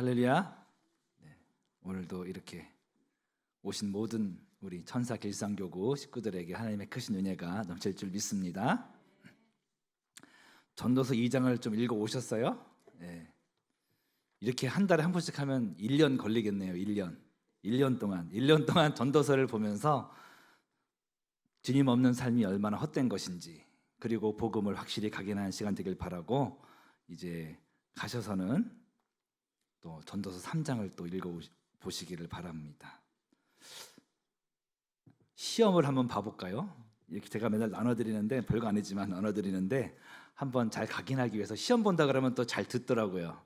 할렐루야. 네, 오늘도 이렇게 오신 모든 우리 천사 길상교구 식구들에게 하나님의 크신 은혜가 넘칠 줄 믿습니다. 전도서 2장을 좀 읽어 오셨어요? 네. 이렇게 한 달에 한 번씩 하면 1년 걸리겠네요. 1년 동안 전도서를 보면서 주님 없는 삶이 얼마나 헛된 것인지, 그리고 복음을 확실히 각인하는 시간 되길 바라고, 이제 가셔서는 또 전도서 3장을 또 읽어 보시기를 바랍니다. 시험을 한번 봐볼까요? 이렇게 제가 맨날 나눠드리는데, 별거 아니지만 나눠드리는데, 한번 잘 각인하기 위해서 시험 본다 그러면 또 잘 듣더라고요.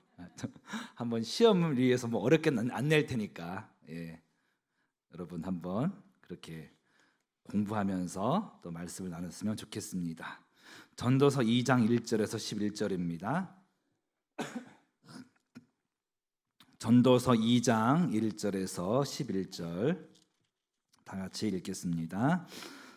한번 시험을 위해서 뭐 어렵게 안 낼 테니까, 여러분 한번 그렇게 공부하면서 또 말씀을 나눴으면 좋겠습니다. 전도서 2장 1절에서 11절입니다. 전도서 2장 1절에서 11절 다 같이 읽겠습니다.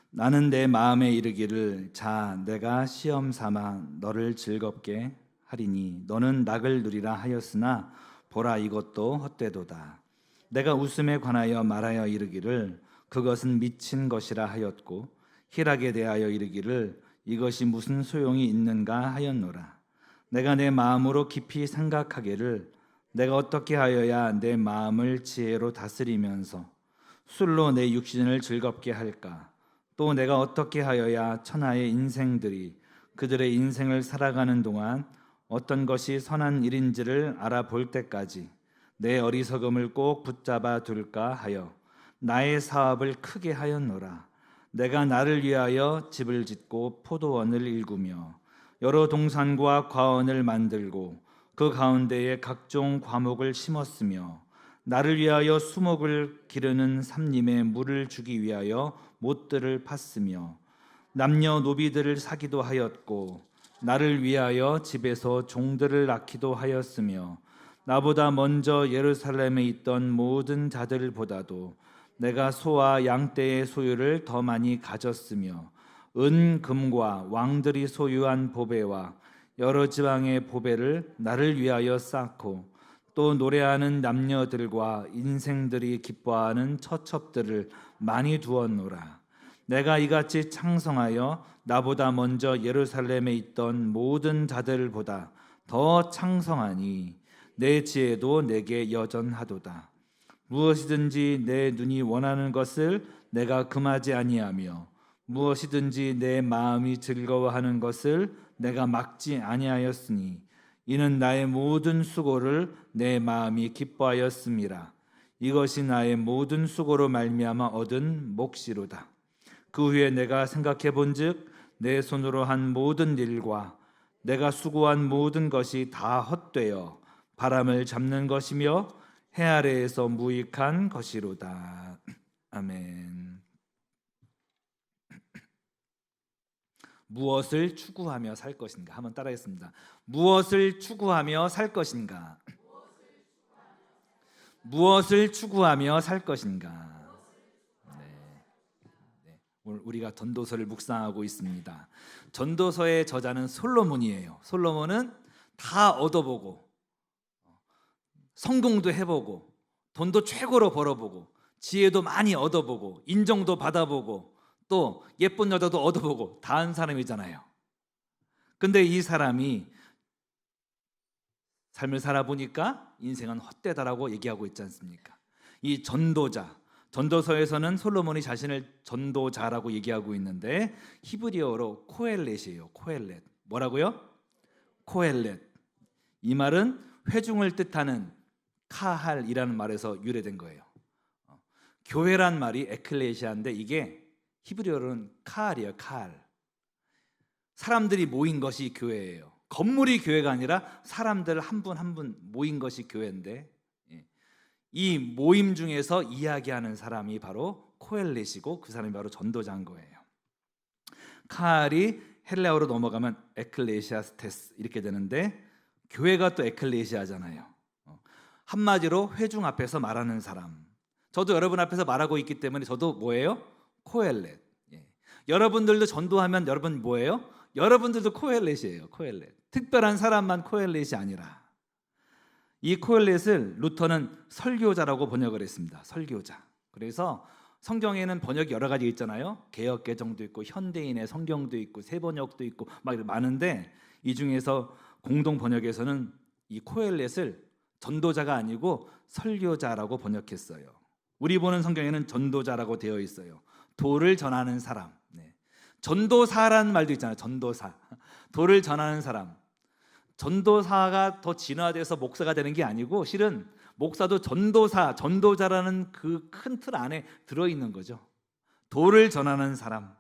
나는 내 마음에 이르기를, 자, 내가 시험 삼아 너를 즐겁게 하리니 너는 낙을 누리라 하였으나 보라, 이것도 헛되도다. 내가 웃음에 관하여 말하여 이르기를, 그것은 미친 것이라 하였고, 희락에 대하여 이르기를, 이것이 무슨 소용이 있는가 하였노라. 내가 내 마음으로 깊이 생각하기를, 내가 어떻게 하여야 내 마음을 지혜로 다스리면서 술로 내 육신을 즐겁게 할까? 또 내가 어떻게 하여야 천하의 인생들이 그들의 인생을 살아가는 동안 어떤 것이 선한 일인지를 알아볼 때까지 내 어리석음을 꼭 붙잡아 둘까 하여 나의 사업을 크게 하였노라. 내가 나를 위하여 집을 짓고 포도원을 일구며 여러 동산과 과원을 만들고 그 가운데에 각종 과목을 심었으며 나를 위하여 수목을 기르는 삼림에 물을 주기 위하여 못들을 팠으며 남녀 노비들을 사기도 하였고 나를 위하여 집에서 종들을 낳기도 하였으며 나보다 먼저 예루살렘에 있던 모든 자들보다도 내가 소와 양떼의 소유를 더 많이 가졌으며 은 금과 왕들이 소유한 보배와 여러 지방의 보배를 나를 위하여 쌓고 또 노래하는 남녀들과 인생들이 기뻐하는 처첩들을 많이 두었노라. 내가 이같이 창성하여 나보다 먼저 예루살렘에 있던 모든 자들보다 더 창성하니 내 지혜도 내게 여전하도다. 무엇이든지 내 눈이 원하는 것을 내가 금하지 아니하며 무엇이든지 내 마음이 즐거워하는 것을 내가 막지 아니하였으니 이는 나의 모든 수고를 내 마음이 기뻐하였음이라. 이것이 나의 모든 수고로 말미암아 얻은 몫이로다. 그 후에 내가 생각해 본즉 내 손으로 한 모든 일과 내가 수고한 모든 것이 다 헛되어 바람을 잡는 것이며 해 아래에서 무익한 것이로다. 아멘. 무엇을 추구하며 살 것인가? 한번 따라하겠습니다. 무엇을 추구하며 살 것인가? 무엇을 추구하며 살 것인가? 네. 오늘 우리가 전도서를 묵상하고 있습니다. 전도서의 저자는 솔로몬이에요. 솔로몬은 다 얻어보고 성공도 해보고 돈도 최고로 벌어보고 지혜도 많이 얻어보고 인정도 받아보고 또 예쁜 여자도 얻어보고 다 한 사람이잖아요. 근데 이 사람이 삶을 살아보니까 인생은 헛되다라고 얘기하고 있지 않습니까? 이 전도자, 전도서에서는 솔로몬이 자신을 전도자라고 얘기하고 있는데 히브리어로 코엘렛이에요. 코엘렛. 뭐라고요? 코엘렛. 이 말은 회중을 뜻하는 카할이라는 말에서 유래된 거예요. 교회란 말이 에클레시아인데 이게 히브리어로는 카할이에요. 카할. 사람들이 모인 것이 교회예요. 건물이 교회가 아니라 사람들 한 분 한 분 모인 것이 교회인데 이 모임 중에서 이야기하는 사람이 바로 코엘렛이고 그 사람이 바로 전도자인 거예요. 카할이 헬라어로 넘어가면 에클레시아스테스 이렇게 되는데 교회가 또 에클레시아잖아요. 한마디로 회중 앞에서 말하는 사람. 저도 여러분 앞에서 말하고 있기 때문에 저도 뭐예요? 코엘렛. 여러분들도 전도하면 여러분 뭐예요? 여러분들도 코엘렛이에요. 코엘렛. 특별한 사람만 코엘렛이 아니라 이 코엘렛을 루터는 설교자라고 번역을 했습니다. 설교자. 그래서 성경에는 번역이 여러 가지 있잖아요. 개역 개정도 있고 현대인의 성경도 있고 새번역도 있고 막 많은데 이 중에서 공동 번역에서는 이 코엘렛을 전도자가 아니고 설교자라고 번역했어요. 우리 보는 성경에는 전도자라고 되어 있어요. 도를 전하는 사람. 네. 전도사라는 말도 있잖아요. 전도사. 도를 전하는 사람. 전도사가 더 진화돼서 목사가 되는 게 아니고 실은 목사도 전도사, 전도자라는 그 큰 틀 안에 들어있는 거죠. 도를 전하는 사람.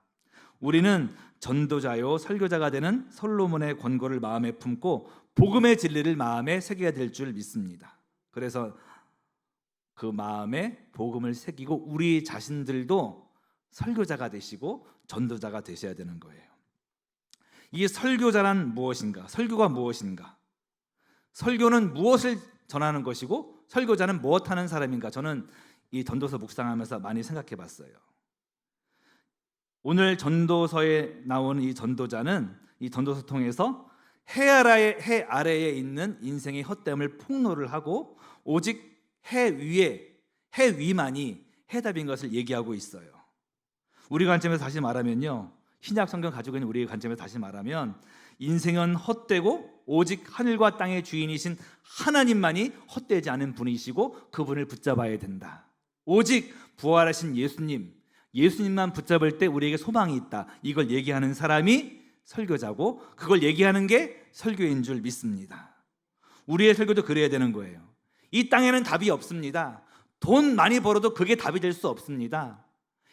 우리는 전도자요 설교자가 되는 솔로몬의 권고를 마음에 품고 복음의 진리를 마음에 새겨야 될 줄 믿습니다. 그래서 그 마음에 복음을 새기고 우리 자신들도 설교자가 되시고 전도자가 되셔야 되는 거예요. 이 설교자란 무엇인가? 설교가 무엇인가? 설교는 무엇을 전하는 것이고 설교자는 무엇하는 사람인가? 저는 이 전도서 묵상하면서 많이 생각해 봤어요. 오늘 전도서에 나오는 이 전도자는 이 전도서 통해서 해 아래에 있는 인생의 헛됨을 폭로를 하고 오직 해 위만이 해답인 것을 얘기하고 있어요. 우리 관점에서 다시 말하면요, 신약 성경 가지고 있는 우리의 관점에서 다시 말하면 인생은 헛되고 오직 하늘과 땅의 주인이신 하나님만이 헛되지 않은 분이시고 그분을 붙잡아야 된다. 오직 부활하신 예수님만 붙잡을 때 우리에게 소망이 있다. 이걸 얘기하는 사람이 설교자고 그걸 얘기하는 게 설교인 줄 믿습니다. 우리의 설교도 그래야 되는 거예요. 이 땅에는 답이 없습니다. 돈 많이 벌어도 그게 답이 될 수 없습니다.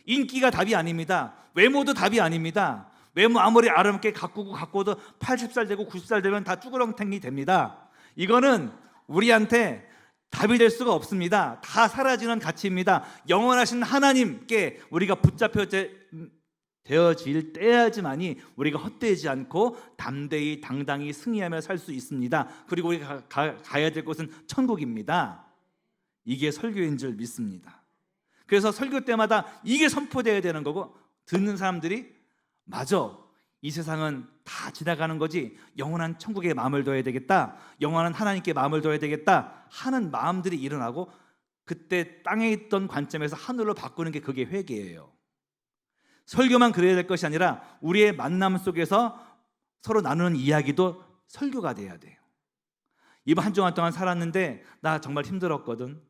인기가 답이 아닙니다. 외모도 답이 아닙니다. 외모 아무리 아름답게 가꾸어도 80살 되고 90살 되면 다 쭈그렁탱이 됩니다. 이거는 우리한테 답이 될 수가 없습니다. 다 사라지는 가치입니다. 영원하신 하나님께 우리가 되어질 때야지만이 우리가 헛되지 않고 담대히 당당히 승리하며 살 수 있습니다. 그리고 우리가 가야 될 곳은 천국입니다. 이게 설교인 줄 믿습니다. 그래서 설교 때마다 이게 선포되어야 되는 거고 듣는 사람들이 맞아, 이 세상은 다 지나가는 거지 영원한 천국에 마음을 둬야 되겠다, 영원한 하나님께 마음을 둬야 되겠다 하는 마음들이 일어나고 그때 땅에 있던 관점에서 하늘로 바꾸는 게 그게 회개예요. 설교만 그래야 될 것이 아니라 우리의 만남 속에서 서로 나누는 이야기도 설교가 돼야 돼요. 이번 한 주간 동안 살았는데 나 정말 힘들었거든.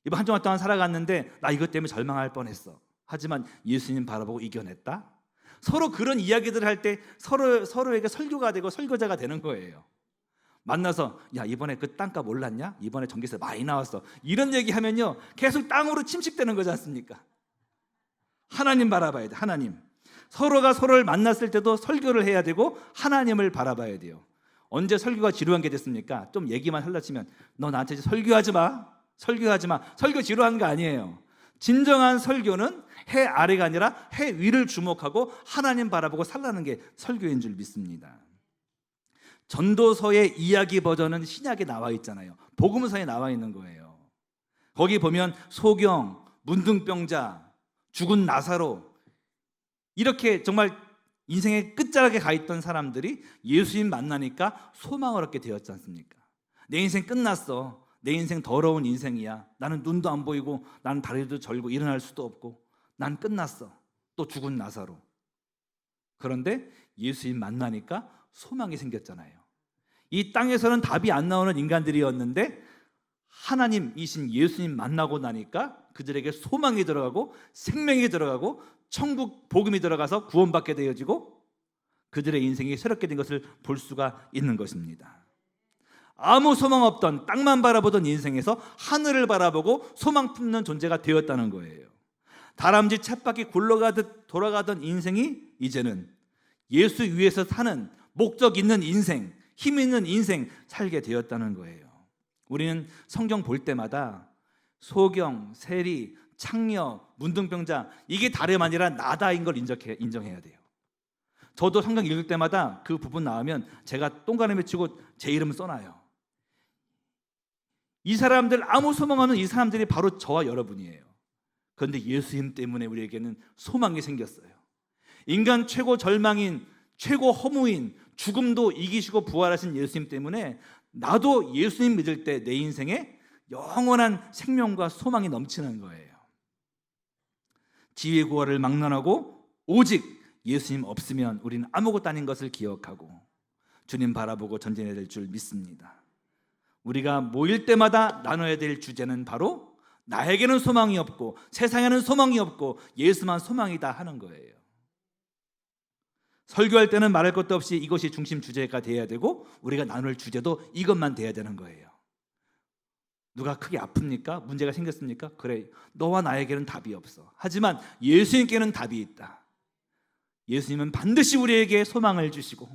이번 한 주간 동안 살아갔는데 나 이것 때문에 절망할 뻔했어. 하지만 예수님 바라보고 이겨냈다. 서로 그런 이야기들을 할 때 서로에게 설교가 되고 설교자가 되는 거예요. 만나서 야 이번에 그 땅값 올랐냐? 이번에 전기세 많이 나왔어. 이런 얘기하면요 계속 땅으로 침식되는 거지 않습니까? 하나님 바라봐야 돼. 하나님. 서로가 서로를 만났을 때도 설교를 해야 되고 하나님을 바라봐야 돼요. 언제 설교가 지루한 게 됐습니까? 좀 얘기만 하려 치면 너 나한테 설교하지 마. 설교 지루한 거 아니에요. 진정한 설교는 해 아래가 아니라 해 위를 주목하고 하나님 바라보고 살라는 게 설교인 줄 믿습니다. 전도서의 이야기 버전은 신약에 나와 있잖아요. 복음서에 나와 있는 거예요. 거기 보면 소경, 문둥병자, 죽은 나사로 이렇게 정말 인생의 끝자락에 가 있던 사람들이 예수님 만나니까 소망을 얻게 되었지 않습니까? 내 인생 끝났어. 내 인생 더러운 인생이야. 나는 눈도 안 보이고 나는 다리도 절고 일어날 수도 없고 난 끝났어. 또 죽은 나사로. 그런데 예수님 만나니까 소망이 생겼잖아요. 이 땅에서는 답이 안 나오는 인간들이었는데 하나님이신 예수님 만나고 나니까 그들에게 소망이 들어가고 생명이 들어가고 천국 복음이 들어가서 구원받게 되어지고 그들의 인생이 새롭게 된 것을 볼 수가 있는 것입니다. 아무 소망 없던 땅만 바라보던 인생에서 하늘을 바라보고 소망 품는 존재가 되었다는 거예요. 다람쥐 쳇바퀴 굴러가듯 돌아가던 인생이 이제는 예수 위에서 사는 목적 있는 인생, 힘 있는 인생 살게 되었다는 거예요. 우리는 성경 볼 때마다 소경, 세리, 창녀, 문둥병자 이게 다름 아니라 나다인 걸 인정해야 돼요. 저도 성경 읽을 때마다 그 부분 나오면 제가 동그라미 치고 제 이름을 써놔요. 이 사람들 아무 소망 없는 이 사람들이 바로 저와 여러분이에요. 그런데 예수님 때문에 우리에게는 소망이 생겼어요. 인간 최고 절망인, 최고 허무인 죽음도 이기시고 부활하신 예수님 때문에 나도 예수님 믿을 때 내 인생에 영원한 생명과 소망이 넘치는 거예요. 지혜 구하를 막론하고 오직 예수님 없으면 우리는 아무것도 아닌 것을 기억하고 주님 바라보고 전진해야 될 줄 믿습니다. 우리가 모일 때마다 나눠야 될 주제는 바로 나에게는 소망이 없고 세상에는 소망이 없고 예수만 소망이다 하는 거예요. 설교할 때는 말할 것도 없이 이것이 중심 주제가 돼야 되고 우리가 나눌 주제도 이것만 돼야 되는 거예요. 누가 크게 아픕니까? 문제가 생겼습니까? 그래, 너와 나에게는 답이 없어. 하지만 예수님께는 답이 있다. 예수님은 반드시 우리에게 소망을 주시고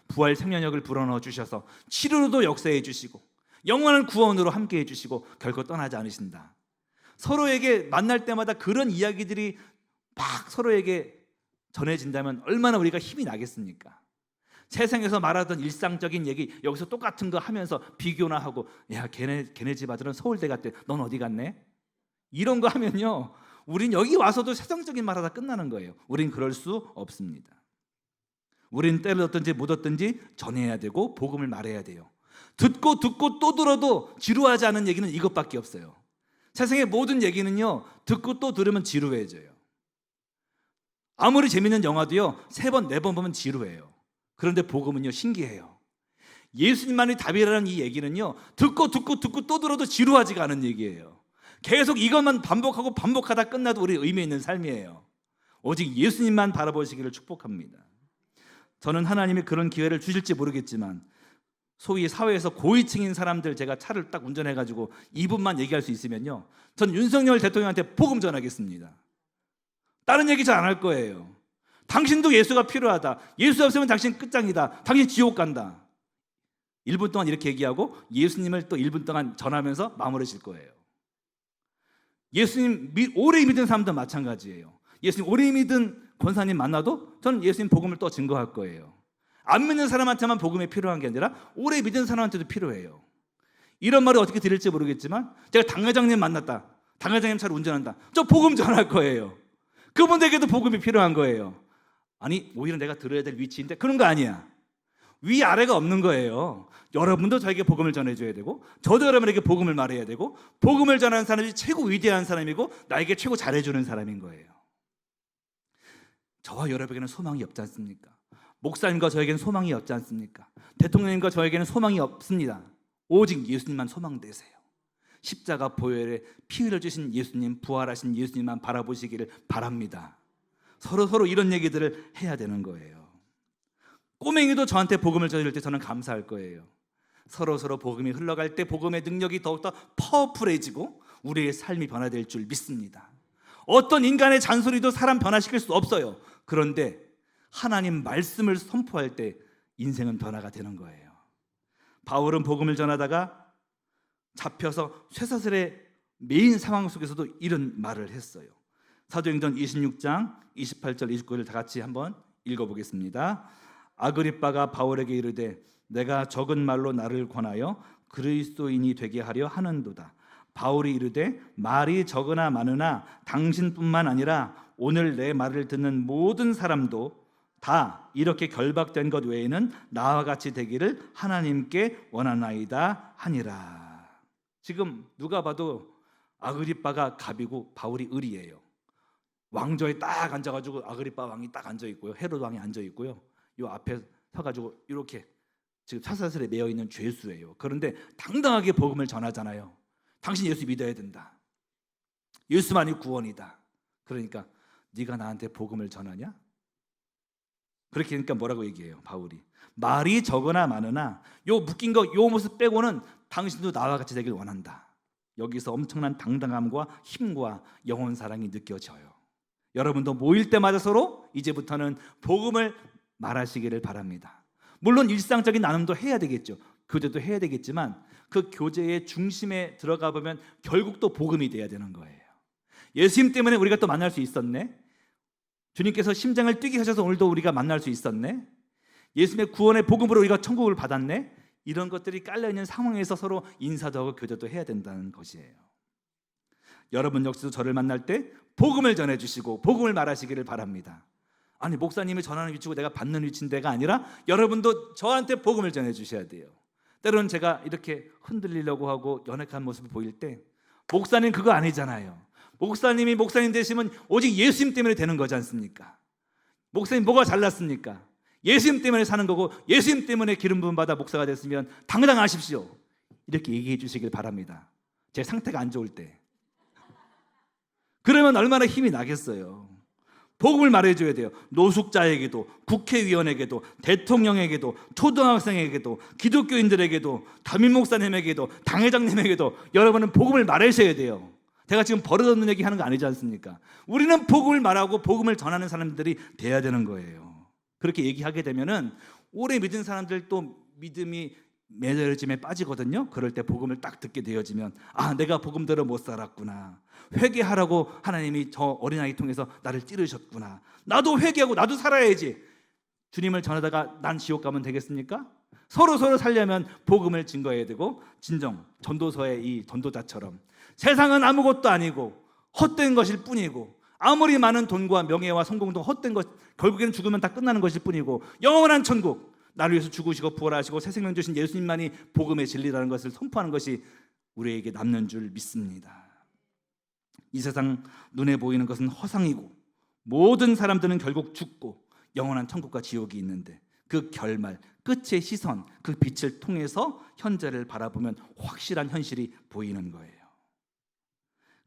부활 생명력을 불어넣어 주셔서 치료로도 역사해 주시고 영원한 구원으로 함께해 주시고 결코 떠나지 않으신다. 서로에게 만날 때마다 그런 이야기들이 막 서로에게 전해진다면 얼마나 우리가 힘이 나겠습니까? 세상에서 말하던 일상적인 얘기 여기서 똑같은 거 하면서 비교나 하고, 야 걔네 집 아들은 서울대 갔대, 넌 어디 갔네? 이런 거 하면요, 우린 여기 와서도 세상적인 말하다 끝나는 거예요. 우린 그럴 수 없습니다. 우린 때를 얻든지 못 얻든지 전해야 되고 복음을 말해야 돼요. 듣고 또 들어도 지루하지 않은 얘기는 이것밖에 없어요. 세상의 모든 얘기는요, 듣고 또 들으면 지루해져요. 아무리 재밌는 영화도요, 3번, 4번 보면 지루해요. 그런데 복음은요, 신기해요. 예수님만이 답이라는 이 얘기는요, 듣고 또 들어도 지루하지가 않은 얘기예요. 계속 이것만 반복하다 끝나도 우리 의미 있는 삶이에요. 오직 예수님만 바라보시기를 축복합니다. 저는 하나님이 그런 기회를 주실지 모르겠지만 소위 사회에서 고위층인 사람들 제가 차를 딱 운전해가지고 이분만 얘기할 수 있으면요, 전 윤석열 대통령한테 복음 전하겠습니다. 다른 얘기 잘 안 할 거예요. 당신도 예수가 필요하다. 예수 없으면 당신 끝장이다. 당신 지옥 간다. 1분 동안 이렇게 얘기하고 예수님을 또 1분 동안 전하면서 마무리 질 거예요. 예수님 오래 믿은 사람도 마찬가지예요. 예수님 오래 믿은 권사님 만나도 저는 예수님 복음을 또 증거할 거예요. 안 믿는 사람한테만 복음이 필요한 게 아니라 오래 믿은 사람한테도 필요해요. 이런 말을 어떻게 드릴지 모르겠지만 제가 당회장님 만났다. 당회장님 차를 운전한다. 저 복음 전할 거예요. 그분에게도 복음이 필요한 거예요. 아니, 오히려 내가 들어야 될 위치인데 그런 거 아니야. 위아래가 없는 거예요. 여러분도 저에게 복음을 전해줘야 되고 저도 여러분에게 복음을 말해야 되고 복음을 전하는 사람이 최고 위대한 사람이고 나에게 최고 잘해주는 사람인 거예요. 저와 여러분에게는 소망이 없지 않습니까? 목사님과 저에게는 소망이 없지 않습니까? 대통령님과 저에게는 소망이 없습니다. 오직 예수님만 소망되세요. 십자가 보혈에 피 흘려주신 예수님, 부활하신 예수님만 바라보시기를 바랍니다. 서로 이런 얘기들을 해야 되는 거예요. 꼬맹이도 저한테 복음을 전할 때 저는 감사할 거예요. 서로 복음이 흘러갈 때 복음의 능력이 더욱더 파워풀해지고 우리의 삶이 변화될 줄 믿습니다. 어떤 인간의 잔소리도 사람 변화시킬 수 없어요. 그런데 하나님 말씀을 선포할 때 인생은 변화가 되는 거예요. 바울은 복음을 전하다가 잡혀서 쇠사슬에 매인 상황 속에서도 이런 말을 했어요. 사도행전 26장 28절 29절 다 같이 한번 읽어보겠습니다. 아그리빠가 바울에게 이르되 내가 적은 말로 나를 권하여 그리스도인이 되게 하려 하는도다. 바울이 이르되 말이 적으나 많으나 당신뿐만 아니라 오늘 내 말을 듣는 모든 사람도 다 이렇게 결박된 것 외에는 나와 같이 되기를 하나님께 원하나이다 하니라. 지금 누가 봐도 아그리빠가 갑이고 바울이 을이에요. 왕좌에 딱 앉아가지고 아그리빠 왕이 딱 앉아 있고요, 헤롯 왕이 앉아 있고요, 요 앞에 서가지고 이렇게 지금 사사슬에 매여 있는 죄수예요. 그런데 당당하게 복음을 전하잖아요. 당신 예수 믿어야 된다. 예수만이 구원이다. 그러니까 네가 나한테 복음을 전하냐? 그렇게 하니까 뭐라고 얘기해요, 바울이? 말이 적으나 많으나 요 묶인 거 요 모습 빼고는 당신도 나와 같이 되길 원한다. 여기서 엄청난 당당함과 힘과 영혼 사랑이 느껴져요. 여러분도 모일 때마다 서로 이제부터는 복음을 말하시기를 바랍니다. 물론 일상적인 나눔도 해야 되겠죠. 교제도 해야 되겠지만 그 교제의 중심에 들어가 보면 결국 또 복음이 돼야 되는 거예요. 예수님 때문에 우리가 또 만날 수 있었네. 주님께서 심장을 뛰게 하셔서 오늘도 우리가 만날 수 있었네. 예수님의 구원의 복음으로 우리가 천국을 받았네. 이런 것들이 깔려있는 상황에서 서로 인사도 하고 교제도 해야 된다는 것이에요. 여러분 역시도 저를 만날 때 복음을 전해주시고 복음을 말하시기를 바랍니다. 아니, 목사님이 전하는 위치고 내가 받는 위치인데가 아니라 여러분도 저한테 복음을 전해주셔야 돼요. 때로는 제가 이렇게 흔들리려고 하고 연약한 모습을 보일 때 목사님 그거 아니잖아요. 목사님이 목사님 되시면 오직 예수님 때문에 되는 거지 않습니까? 목사님 뭐가 잘났습니까? 예수님 때문에 사는 거고 예수님 때문에 기름 부음 받아 목사가 됐으면 당당하십시오. 이렇게 얘기해 주시길 바랍니다. 제 상태가 안 좋을 때. 그러면 얼마나 힘이 나겠어요. 복음을 말해줘야 돼요. 노숙자에게도, 국회의원에게도, 대통령에게도, 초등학생에게도, 기독교인들에게도, 담임 목사님에게도, 당회장님에게도 여러분은 복음을 말하셔야 돼요. 제가 지금 버릇없는 얘기 하는 거 아니지 않습니까? 우리는 복음을 말하고 복음을 전하는 사람들이 돼야 되는 거예요. 그렇게 얘기하게 되면은 오래 믿은 사람들 또 믿음이 매너리즘에 빠지거든요. 그럴 때 복음을 딱 듣게 되어지면 아, 내가 복음대로 못 살았구나. 회개하라고 하나님이 저 어린아이 통해서 나를 찌르셨구나. 나도 회개하고 나도 살아야지. 주님을 전하다가 난 지옥 가면 되겠습니까? 서로 살려면 복음을 증거해야 되고, 진정 전도서의 이 전도자처럼 세상은 아무것도 아니고 헛된 것일 뿐이고, 아무리 많은 돈과 명예와 성공도 헛된 것, 결국에는 죽으면 다 끝나는 것일 뿐이고, 영원한 천국, 나를 위해서 죽으시고 부활하시고 새 생명 주신 예수님만이 복음의 진리라는 것을 선포하는 것이 우리에게 남는 줄 믿습니다. 이 세상 눈에 보이는 것은 허상이고 모든 사람들은 결국 죽고 영원한 천국과 지옥이 있는데 그 결말, 끝의 시선, 그 빛을 통해서 현재를 바라보면 확실한 현실이 보이는 거예요.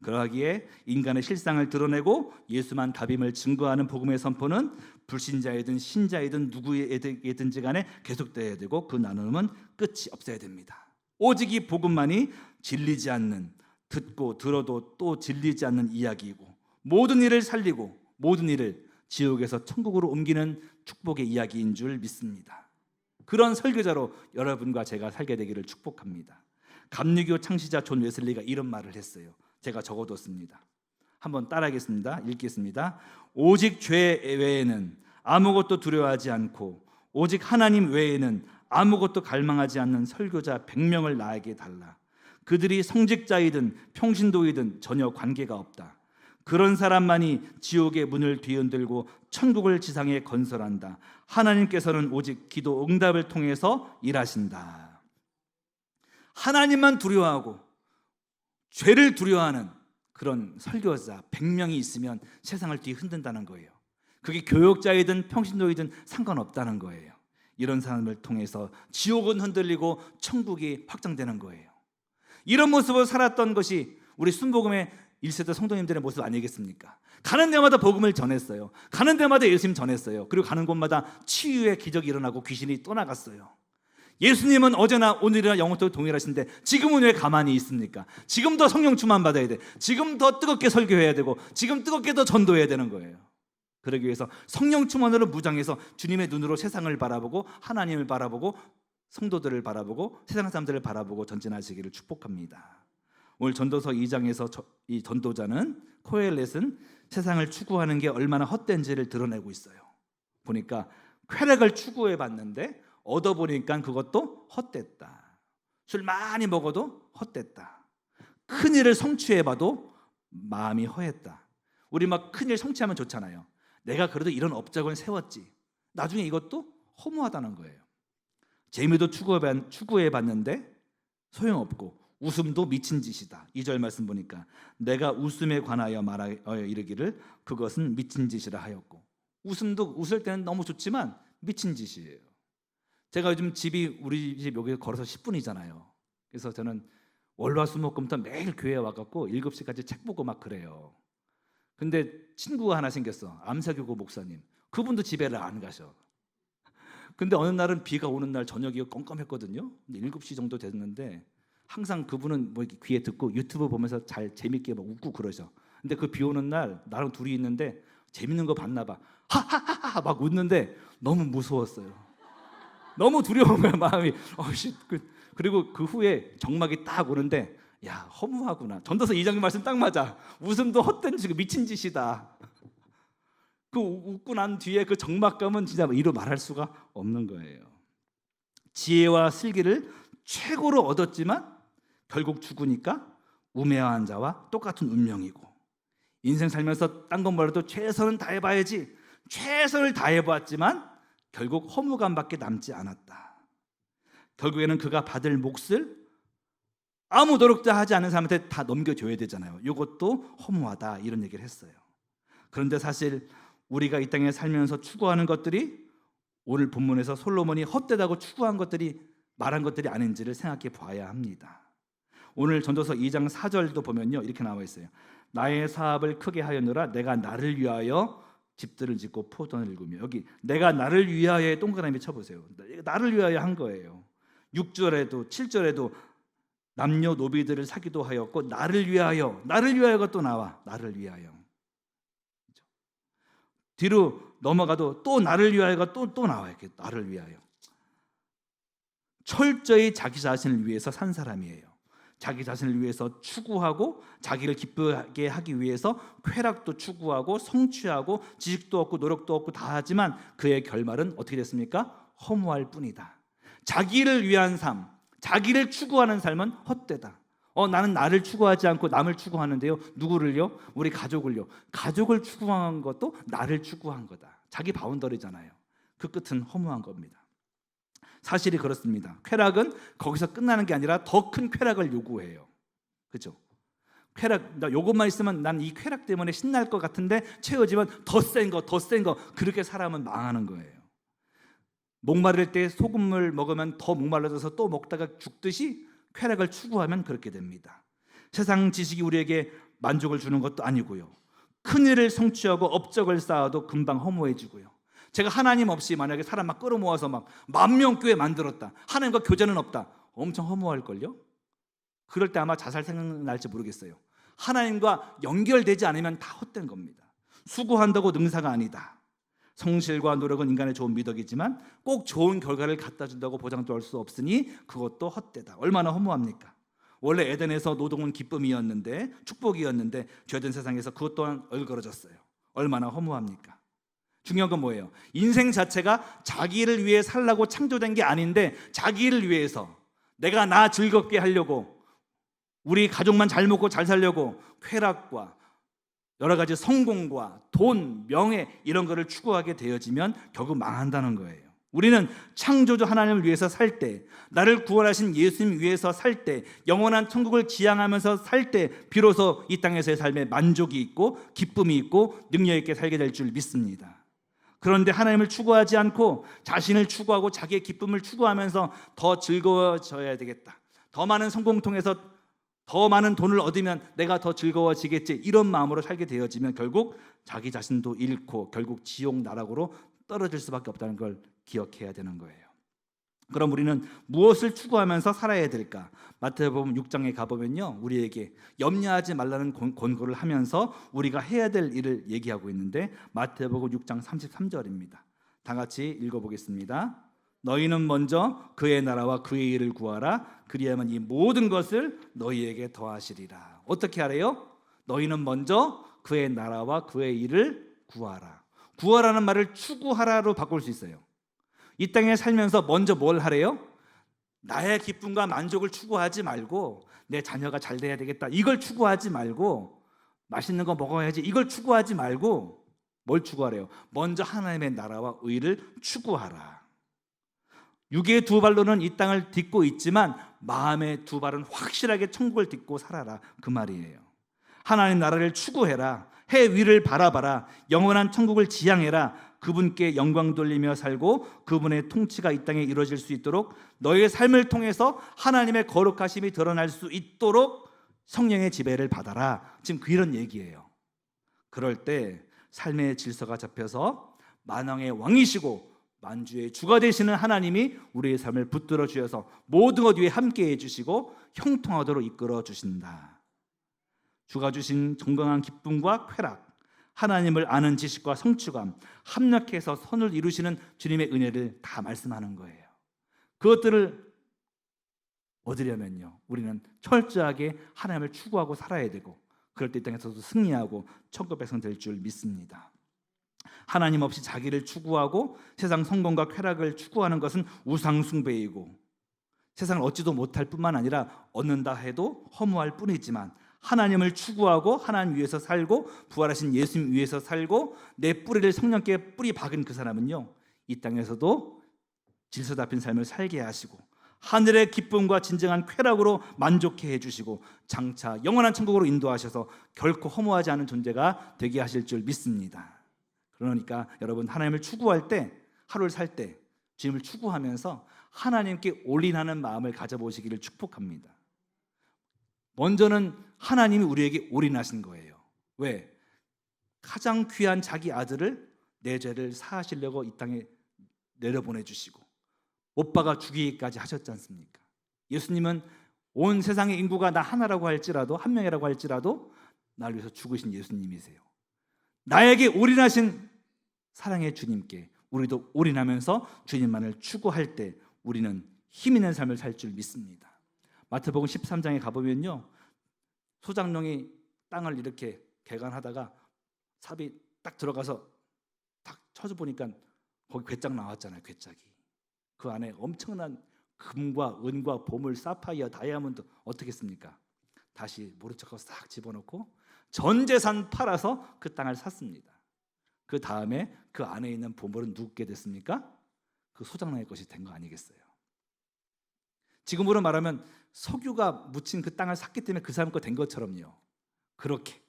그러하기에 인간의 실상을 드러내고 예수만 답임을 증거하는 복음의 선포는 불신자이든 신자이든 누구에게든지 간에 계속돼야 되고, 그 나눔은 끝이 없어야 됩니다. 오직 이 복음만이 질리지 않는, 듣고 들어도 또 질리지 않는 이야기이고, 모든 일을 살리고 모든 일을 지옥에서 천국으로 옮기는 축복의 이야기인 줄 믿습니다. 그런 설교자로 여러분과 제가 살게 되기를 축복합니다. 감리교 창시자 존 웨슬리가 이런 말을 했어요. 제가 적어뒀습니다. 한번 따라하겠습니다. 읽겠습니다. 오직 죄 외에는 아무것도 두려워하지 않고 오직 하나님 외에는 아무것도 갈망하지 않는 설교자 100명을 나에게 달라. 그들이 성직자이든 평신도이든 전혀 관계가 없다. 그런 사람만이 지옥의 문을 뒤흔들고 천국을 지상에 건설한다. 하나님께서는 오직 기도 응답을 통해서 일하신다. 하나님만 두려워하고 죄를 두려워하는 그런 설교자 100명이 있으면 세상을 뒤흔든다는 거예요. 그게 교역자이든 평신도이든 상관없다는 거예요. 이런 사람을 통해서 지옥은 흔들리고 천국이 확장되는 거예요. 이런 모습으로 살았던 것이 우리 순복음의 1세대 성도님들의 모습 아니겠습니까? 가는 데마다 복음을 전했어요. 가는 데마다 예수님 전했어요. 그리고 가는 곳마다 치유의 기적이 일어나고 귀신이 떠나갔어요. 예수님은 어제나 오늘이나 영원토록 동일하신데 지금은 왜 가만히 있습니까? 지금 더 성령 충만 받아야 돼. 지금 더 뜨겁게 설교해야 되고 지금 뜨겁게 더 전도해야 되는 거예요. 그러기 위해서 성령 충만으로 무장해서 주님의 눈으로 세상을 바라보고 하나님을 바라보고 성도들을 바라보고 세상 사람들을 바라보고 전진하시기를 축복합니다. 오늘 전도서 2장에서 이 전도자는 코엘렛은 세상을 추구하는 게 얼마나 헛된지를 드러내고 있어요. 보니까 쾌락을 추구해 봤는데 얻어보니까 그것도 헛됐다. 술 많이 먹어도 헛됐다. 큰일을 성취해봐도 마음이 허했다. 우리 막 큰일 성취하면 좋잖아요. 내가 그래도 이런 업적을 세웠지. 나중에 이것도 허무하다는 거예요. 재미도 추구해봤는데 소용없고 웃음도 미친 짓이다. 2절 말씀 보니까 내가 웃음에 관하여 말하여 이르기를 그것은 미친 짓이라 하였고, 웃음도 웃을 때는 너무 좋지만 미친 짓이에요. 제가 요즘 집이 우리 집 여기 걸어서 10분이잖아요. 그래서 저는 월화수목금부터 매일 교회에 와갖고 7시까지 책 보고 막 그래요. 근데 친구가 하나 생겼어. 암사교구 목사님. 그분도 집에를 안 가셔. 근데 어느 날은 비가 오는 날 저녁이 껌껌했거든요. 7시 정도 됐는데 항상 그분은 뭐 이렇게 귀에 듣고 유튜브 보면서 잘 재밌게 막 웃고 그러셔. 근데 그 비 오는 날 나랑 둘이 있는데 재밌는 거 봤나 봐. 하하하하 막 웃는데 너무 무서웠어요. 너무 두려운 거야 마음이. 그리고 그 후에 정막이 딱 오는데 야 허무하구나. 전도서 2장 말씀 딱 맞아. 웃음도 헛된 짓이고 미친 짓이다. 그 웃고 난 뒤에 그 적막감은 진짜 이루 말할 수가 없는 거예요. 지혜와 슬기를 최고로 얻었지만 결국 죽으니까 우매한 자와 똑같은 운명이고, 인생 살면서 딴 건 뭐라도 최선은 다해봐야지 최선을 다해보았지만 결국 허무감밖에 남지 않았다. 결국에는 그가 받을 몫을 아무 노력도 하지 않은 사람한테 다 넘겨줘야 되잖아요. 이것도 허무하다, 이런 얘기를 했어요. 그런데 사실 우리가 이 땅에 살면서 추구하는 것들이 오늘 본문에서 솔로몬이 헛되다고 추구한 것들이 말한 것들이 아닌지를 생각해 봐야 합니다. 오늘 전도서 2장 4절도 보면요, 이렇게 나와 있어요. 나의 사업을 크게 하였노라. 내가 나를 위하여 집들을 짓고 포도원을 일구며. 여기 내가 나를 위하여의 동그라미 쳐보세요. 나를 위하여 한 거예요. 6절에도 7절에도 남녀노비들을 사기도 하였고 나를 위하여가 또 나와. 나를 위하여. 뒤로 넘어가도 또 나를 위하여가 또 나와요. 이렇게 나를 위하여. 철저히 자기 자신을 위해서 산 사람이에요. 자기 자신을 위해서 추구하고 자기를 기쁘게 하기 위해서 쾌락도 추구하고 성취하고 지식도 얻고 노력도 얻고 다 하지만 그의 결말은 어떻게 됐습니까? 허무할 뿐이다. 자기를 위한 삶, 자기를 추구하는 삶은 헛되다. 나는 나를 추구하지 않고 남을 추구하는데요. 누구를요? 우리 가족을요. 가족을 추구한 것도 나를 추구한 거다. 자기 바운더리잖아요. 그 끝은 허무한 겁니다. 사실이 그렇습니다. 쾌락은 거기서 끝나는 게 아니라 더 큰 쾌락을 요구해요. 그렇죠? 쾌락, 나 요것만 있으면 난 이 쾌락 때문에 신날 것 같은데 채워지면 더 센 거, 그렇게 사람은 망하는 거예요. 목마를 때 소금을 먹으면 더 목말라져서 또 먹다가 죽듯이 쾌락을 추구하면 그렇게 됩니다. 세상 지식이 우리에게 만족을 주는 것도 아니고요. 큰일을 성취하고 업적을 쌓아도 금방 허무해지고요. 제가 하나님 없이 만약에 사람 막 끌어모아서 막 10,000명 교회 만들었다. 하나님과 교제는 없다. 엄청 허무할걸요? 그럴 때 아마 자살 생각날지 모르겠어요. 하나님과 연결되지 않으면 다 헛된 겁니다. 수고한다고 능사가 아니다. 성실과 노력은 인간의 좋은 미덕이지만 꼭 좋은 결과를 갖다 준다고 보장도 할 수 없으니 그것도 헛되다. 얼마나 허무합니까? 원래 에덴에서 노동은 기쁨이었는데 축복이었는데 죄된 세상에서 그것 또한 얼그러졌어요. 얼마나 허무합니까? 중요한 건 뭐예요? 인생 자체가 자기를 위해 살라고 창조된 게 아닌데 자기를 위해서 내가 나 즐겁게 하려고 우리 가족만 잘 먹고 잘 살려고 쾌락과 여러 가지 성공과 돈, 명예 이런 거를 추구하게 되어지면 결국 망한다는 거예요. 우리는 창조주 하나님을 위해서 살 때, 나를 구원하신 예수님 위해서 살 때, 영원한 천국을 지향하면서 살 때 비로소 이 땅에서의 삶에 만족이 있고 기쁨이 있고 능력 있게 살게 될 줄 믿습니다. 그런데 하나님을 추구하지 않고 자신을 추구하고 자기의 기쁨을 추구하면서 더 즐거워져야 되겠다. 더 많은 성공 통해서 더 많은 돈을 얻으면 내가 더 즐거워지겠지. 이런 마음으로 살게 되어지면 결국 자기 자신도 잃고 결국 지옥 나락으로 떨어질 수밖에 없다는 걸 기억해야 되는 거예요. 그럼 우리는 무엇을 추구하면서 살아야 될까? 마태복음 6장에 가보면요, 우리에게 염려하지 말라는 권고를 하면서 우리가 해야 될 일을 얘기하고 있는데 마태복음 6장 33절입니다. 다 같이 읽어보겠습니다. 너희는 먼저 그의 나라와 그의 일을 구하라. 그리하면 이 모든 것을 너희에게 더하시리라. 어떻게 하래요? 너희는 먼저 그의 나라와 그의 일을 구하라. 구하라는 말을 추구하라로 바꿀 수 있어요. 이 땅에 살면서 먼저 뭘 하래요? 나의 기쁨과 만족을 추구하지 말고 내 자녀가 잘 돼야 되겠다 이걸 추구하지 말고 맛있는 거 먹어야지 이걸 추구하지 말고 뭘 추구하래요? 먼저 하나님의 나라와 의를 추구하라. 육의 두 발로는 이 땅을 딛고 있지만 마음의 두 발은 확실하게 천국을 딛고 살아라, 그 말이에요. 하나님 나라를 추구해라. 해 위를 바라봐라. 영원한 천국을 지향해라. 그분께 영광 돌리며 살고 그분의 통치가 이 땅에 이루어질 수 있도록 너의 삶을 통해서 하나님의 거룩하심이 드러날 수 있도록 성령의 지배를 받아라. 지금 그런 얘기예요. 그럴 때 삶의 질서가 잡혀서 만왕의 왕이시고 만주의 주가 되시는 하나님이 우리의 삶을 붙들어 주셔서 모든 것 위에 함께 해주시고 형통하도록 이끌어 주신다. 주가 주신 정당한 기쁨과 쾌락, 하나님을 아는 지식과 성취감, 합력해서 선을 이루시는 주님의 은혜를 다 말씀하는 거예요. 그것들을 얻으려면요, 우리는 철저하게 하나님을 추구하고 살아야 되고 그럴 때 이 땅에서도 승리하고 천국 백성 될 줄 믿습니다. 하나님 없이 자기를 추구하고 세상 성공과 쾌락을 추구하는 것은 우상숭배이고 세상을 얻지도 못할 뿐만 아니라 얻는다 해도 허무할 뿐이지만 하나님을 추구하고 하나님 위해서 살고 부활하신 예수님 위해서 살고 내 뿌리를 성령께 뿌리 박은 그 사람은요, 이 땅에서도 질서 잡힌 삶을 살게 하시고 하늘의 기쁨과 진정한 쾌락으로 만족해 해주시고 장차 영원한 천국으로 인도하셔서 결코 허무하지 않은 존재가 되게 하실 줄 믿습니다. 그러니까 여러분, 하나님을 추구할 때, 하루를 살 때 주님을 추구하면서 하나님께 올인하는 마음을 가져보시기를 축복합니다. 먼저는 하나님이 우리에게 올인하신 거예요. 왜? 가장 귀한 자기 아들을 내 죄를 사하시려고 이 땅에 내려보내주시고 못 박아 죽이기까지 하셨지 않습니까? 예수님은 온 세상의 인구가 나 하나라고 할지라도, 한 명이라고 할지라도 나를 위해서 죽으신 예수님이세요. 나에게 올인하신 사랑의 주님께 우리도 올인하면서 주님만을 추구할 때 우리는 힘 있는 삶을 살 줄 믿습니다. 마태복음 13장에 가보면요, 소장농이 땅을 이렇게 개간하다가 삽이 딱 들어가서 딱 쳐져보니까 거기 괴짝 나왔잖아요. 괴짝이. 그 안에 엄청난 금과 은과 보물, 사파이어, 다이아몬드 어떻게 했습니까? 다시 모른 척하고 싹 집어넣고 전 재산 팔아서 그 땅을 샀습니다. 그 다음에 그 안에 있는 보물은 누구게 됐습니까? 그 소장농의 것이 된 거 아니겠어요? 지금으로 말하면 석유가 묻힌 그 땅을 샀기 때문에 그 사람 거 된 것처럼요. 그렇게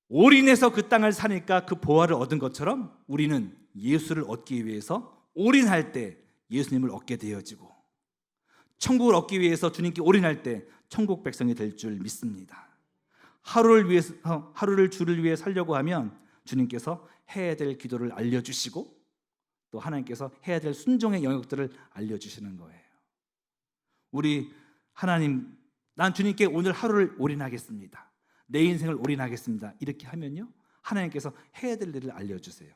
올인해서 그 땅을 사니까 그 보화를 얻은 것처럼 우리는 예수를 얻기 위해서 올인할 때 예수님을 얻게 되어지고, 천국을 얻기 위해서 주님께 올인할 때 천국 백성이 될 줄 믿습니다. 하루를 주를 위해 살려고 하면 주님께서 해야 될 기도를 알려주시고 또 하나님께서 해야 될 순종의 영역들을 알려주시는 거예요. 우리 하나님, 난 주님께 오늘 하루를 올인하겠습니다, 내 인생을 올인하겠습니다, 이렇게 하면요, 하나님께서 해야 될 일을 알려주세요.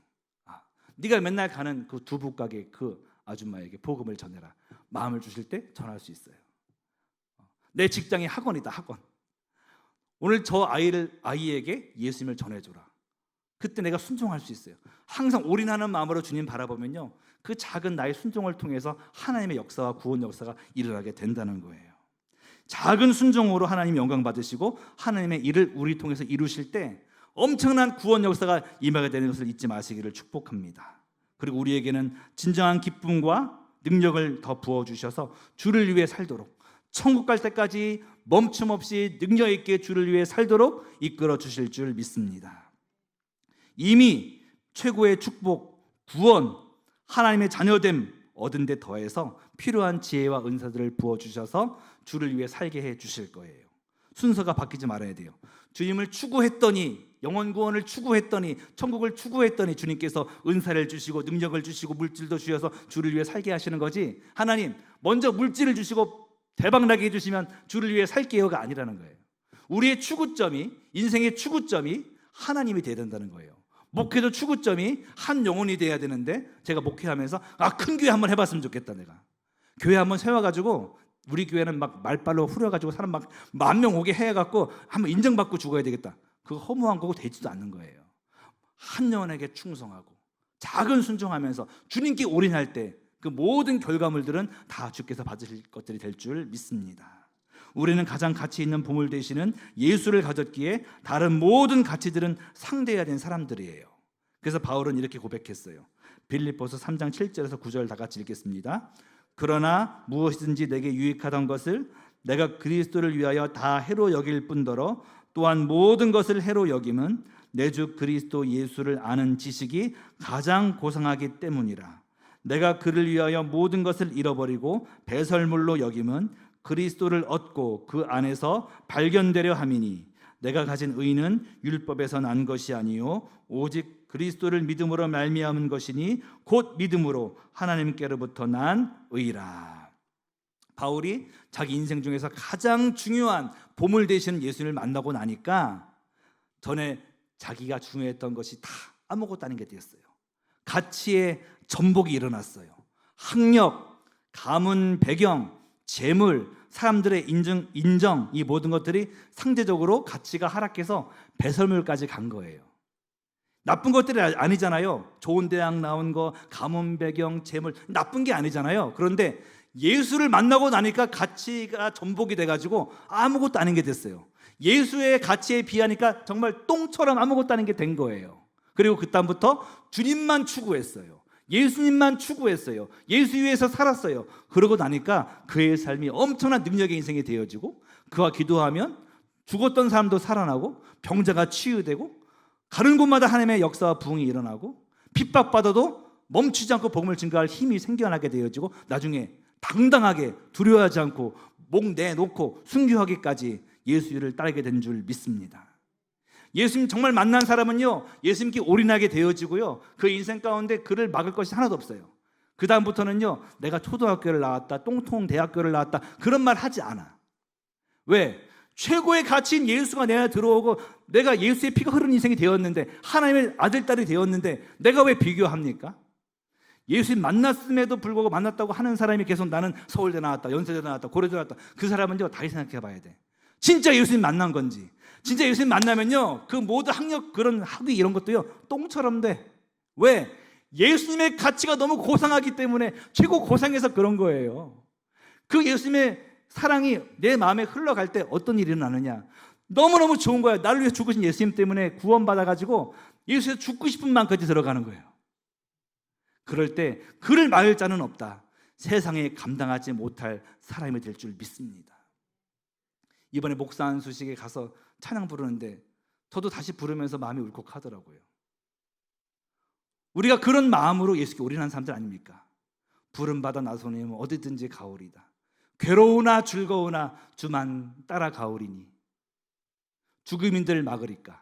네가 맨날 가는 그 두부 가게 그 아줌마에게 복음을 전해라. 마음을 주실 때 전할 수 있어요. 내 직장이 학원이다, 학원. 오늘 저 아이에게 예수님을 전해줘라. 그때 내가 순종할 수 있어요. 항상 올인하는 마음으로 주님 바라보면요, 그 작은 나의 순종을 통해서 하나님의 역사와 구원 역사가 일어나게 된다는 거예요. 작은 순종으로 하나님 영광 받으시고 하나님의 일을 우리 통해서 이루실 때 엄청난 구원 역사가 임하게 되는 것을 잊지 마시기를 축복합니다. 그리고 우리에게는 진정한 기쁨과 능력을 더 부어주셔서 주를 위해 살도록, 천국 갈 때까지 멈춤 없이 능력 있게 주를 위해 살도록 이끌어 주실 줄 믿습니다. 이미 최고의 축복, 구원, 하나님의 자녀됨 얻은 데 더해서 필요한 지혜와 은사들을 부어주셔서 주를 위해 살게 해 주실 거예요. 순서가 바뀌지 말아야 돼요. 주님을 추구했더니, 영원 구원을 추구했더니, 천국을 추구했더니 주님께서 은사를 주시고 능력을 주시고 물질도 주셔서 주를 위해 살게 하시는 거지, 하나님 먼저 물질을 주시고 대박나게 해주시면 주를 위해 살게요가 아니라는 거예요. 우리의 추구점이, 인생의 추구점이 하나님이 돼야 된다는 거예요. 목회도 추구점이 한 영혼이 돼야 되는데, 제가 목회하면서 큰 교회 한번 해봤으면 좋겠다, 내가 교회 한번 세워가지고 우리 교회는 막 말빨로 후려가지고 사람 막 10,000명 오게 해갖고 한번 인정받고 죽어야 되겠다. 그거 허무한 거고 되지도 않는 거예요. 한 영혼에게 충성하고 작은 순종하면서 주님께 올인할 때 그 모든 결과물들은 다 주께서 받으실 것들이 될 줄 믿습니다. 우리는 가장 가치 있는 보물 되시는 예수를 가졌기에 다른 모든 가치들은 상대해야 되는 사람들이에요. 그래서 바울은 이렇게 고백했어요. 빌립보서 3장 7절에서 9절 다 같이 읽겠습니다. 그러나 무엇이든지 내게 유익하던 것을 내가 그리스도를 위하여 다 해로 여길 뿐더러 또한 모든 것을 해로 여김은 내 주 그리스도 예수를 아는 지식이 가장 고상하기 때문이라. 내가 그를 위하여 모든 것을 잃어버리고 배설물로 여김은 그리스도를 얻고 그 안에서 발견되려 함이니 내가 가진 의는 율법에서 난 것이 아니요 오직 그리스도를 믿음으로 말미암은 것이니 곧 믿음으로 하나님께로부터 난 의라. 바울이 자기 인생 중에서 가장 중요한 보물 되시는 예수님을 만나고 나니까 전에 자기가 중요했던 것이 다 아무것도 아닌 게 되었어요. 가치의 전복이 일어났어요. 학력, 가문, 배경, 재물, 사람들의 인정, 이 모든 것들이 상대적으로 가치가 하락해서 배설물까지 간 거예요. 나쁜 것들이 아니잖아요. 좋은 대학 나온 거, 가문, 배경, 재물, 나쁜 게 아니잖아요. 그런데 예수를 만나고 나니까 가치가 전복이 돼가지고 아무것도 아닌 게 됐어요. 예수의 가치에 비하니까 정말 똥처럼 아무것도 아닌 게 된 거예요. 그리고 그다음부터 주님만 추구했어요. 예수님만 추구했어요. 예수 위에서 살았어요. 그러고 나니까 그의 삶이 엄청난 능력의 인생이 되어지고, 그가 기도하면 죽었던 사람도 살아나고, 병자가 치유되고, 가는 곳마다 하나님의 역사와 부흥이 일어나고, 핍박받아도 멈추지 않고 복음을 증거할 힘이 생겨나게 되어지고, 나중에 당당하게 두려워하지 않고 목 내놓고 순교하기까지 예수를 따르게 된 줄 믿습니다. 예수님 정말 만난 사람은요, 예수님께 올인하게 되어지고요, 그 인생 가운데 그를 막을 것이 하나도 없어요. 그 다음부터는요, 내가 초등학교를 나왔다, 똥통 대학교를 나왔다, 그런 말 하지 않아. 왜? 최고의 가치인 예수가 내 안에 들어오고 내가 예수의 피가 흐르는 인생이 되었는데, 하나님의 아들, 딸이 되었는데 내가 왜 비교합니까? 예수님 만났음에도 불구하고 만났다고 하는 사람이 계속 나는 서울대 나왔다, 연세대 나왔다, 고려대 나왔다, 그 사람은요, 다시 생각해 봐야 돼. 진짜 예수님 만난 건지. 진짜 예수님 만나면요, 그 모든 학력, 그런 학위 이런 것도요, 똥처럼 돼. 왜? 예수님의 가치가 너무 고상하기 때문에, 최고 고상해서 그런 거예요. 그 예수님의 사랑이 내 마음에 흘러갈 때 어떤 일이 일어나느냐? 너무너무 좋은 거예요. 나를 위해 죽으신 예수님 때문에 구원받아가지고 예수에서 죽고 싶은 마음까지 들어가는 거예요. 그럴 때 그를 막을 자는 없다. 세상에 감당하지 못할 사람이 될 줄 믿습니다. 이번에 목사 안수식에 가서 찬양 부르는데 저도 다시 부르면서 마음이 울컥하더라고요. 우리가 그런 마음으로 예수께 올인한 사람들 아닙니까? 부름받아 나서면 어디든지 가오리다. 괴로우나 즐거우나 주만 따라가오리니 죽음인들 막으리까.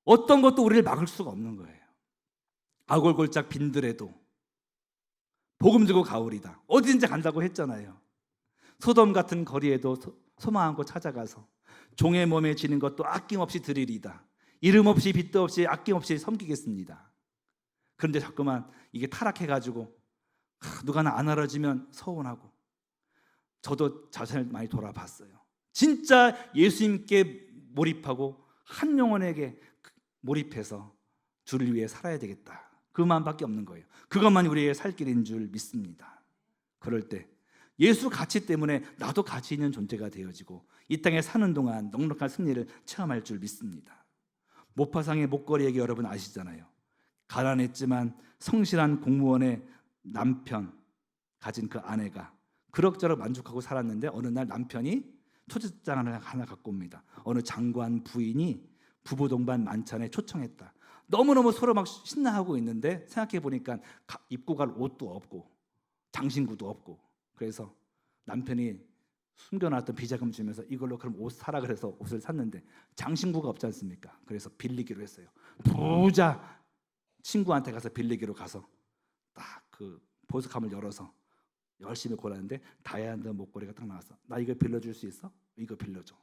어떤 것도 우리를 막을 수가 없는 거예요. 아골골짝 빈들에도 복음 들고 가오리다. 어디든지 간다고 했잖아요. 소돔 같은 거리에도 소망 안고 찾아가서 종의 몸에 지는 것도 아낌없이 드리리다. 이름 없이 빚도 없이 아낌없이 섬기겠습니다. 그런데 자꾸만 이게 타락해가지고 누가 나 안 알아주면 서운하고, 저도 자신을 많이 돌아봤어요. 진짜 예수님께 몰입하고 한 영혼에게 몰입해서 주를 위해 살아야 되겠다, 그 마음밖에 없는 거예요. 그것만이 우리의 살 길인 줄 믿습니다. 그럴 때 예수 가치 때문에 나도 가치 있는 존재가 되어지고 이 땅에 사는 동안 넉넉한 승리를 체험할 줄 믿습니다. 모파상의 목걸이 얘기 여러분 아시잖아요. 가난했지만 성실한 공무원의 남편 가진 그 아내가 그럭저럭 만족하고 살았는데, 어느 날 남편이 초대장 하나 갖고 옵니다. 어느 장관 부인이 부부 동반 만찬에 초청했다. 너무너무 서로 막 신나하고 있는데, 생각해 보니까 입고 갈 옷도 없고 장신구도 없고, 그래서 남편이 숨겨놨던 비자금 주면서 이걸로 그럼 옷 사라 그래서 옷을 샀는데 장신구가 없지 않습니까? 그래서 빌리기로 했어요. 부자 친구한테 가서 빌리기로 가서 딱 그 보석함을 열어서 열심히 골랐는데 다이아몬드 목걸이가 딱 나왔어. 나 이거 빌려줄 수 있어? 이거 빌려줘.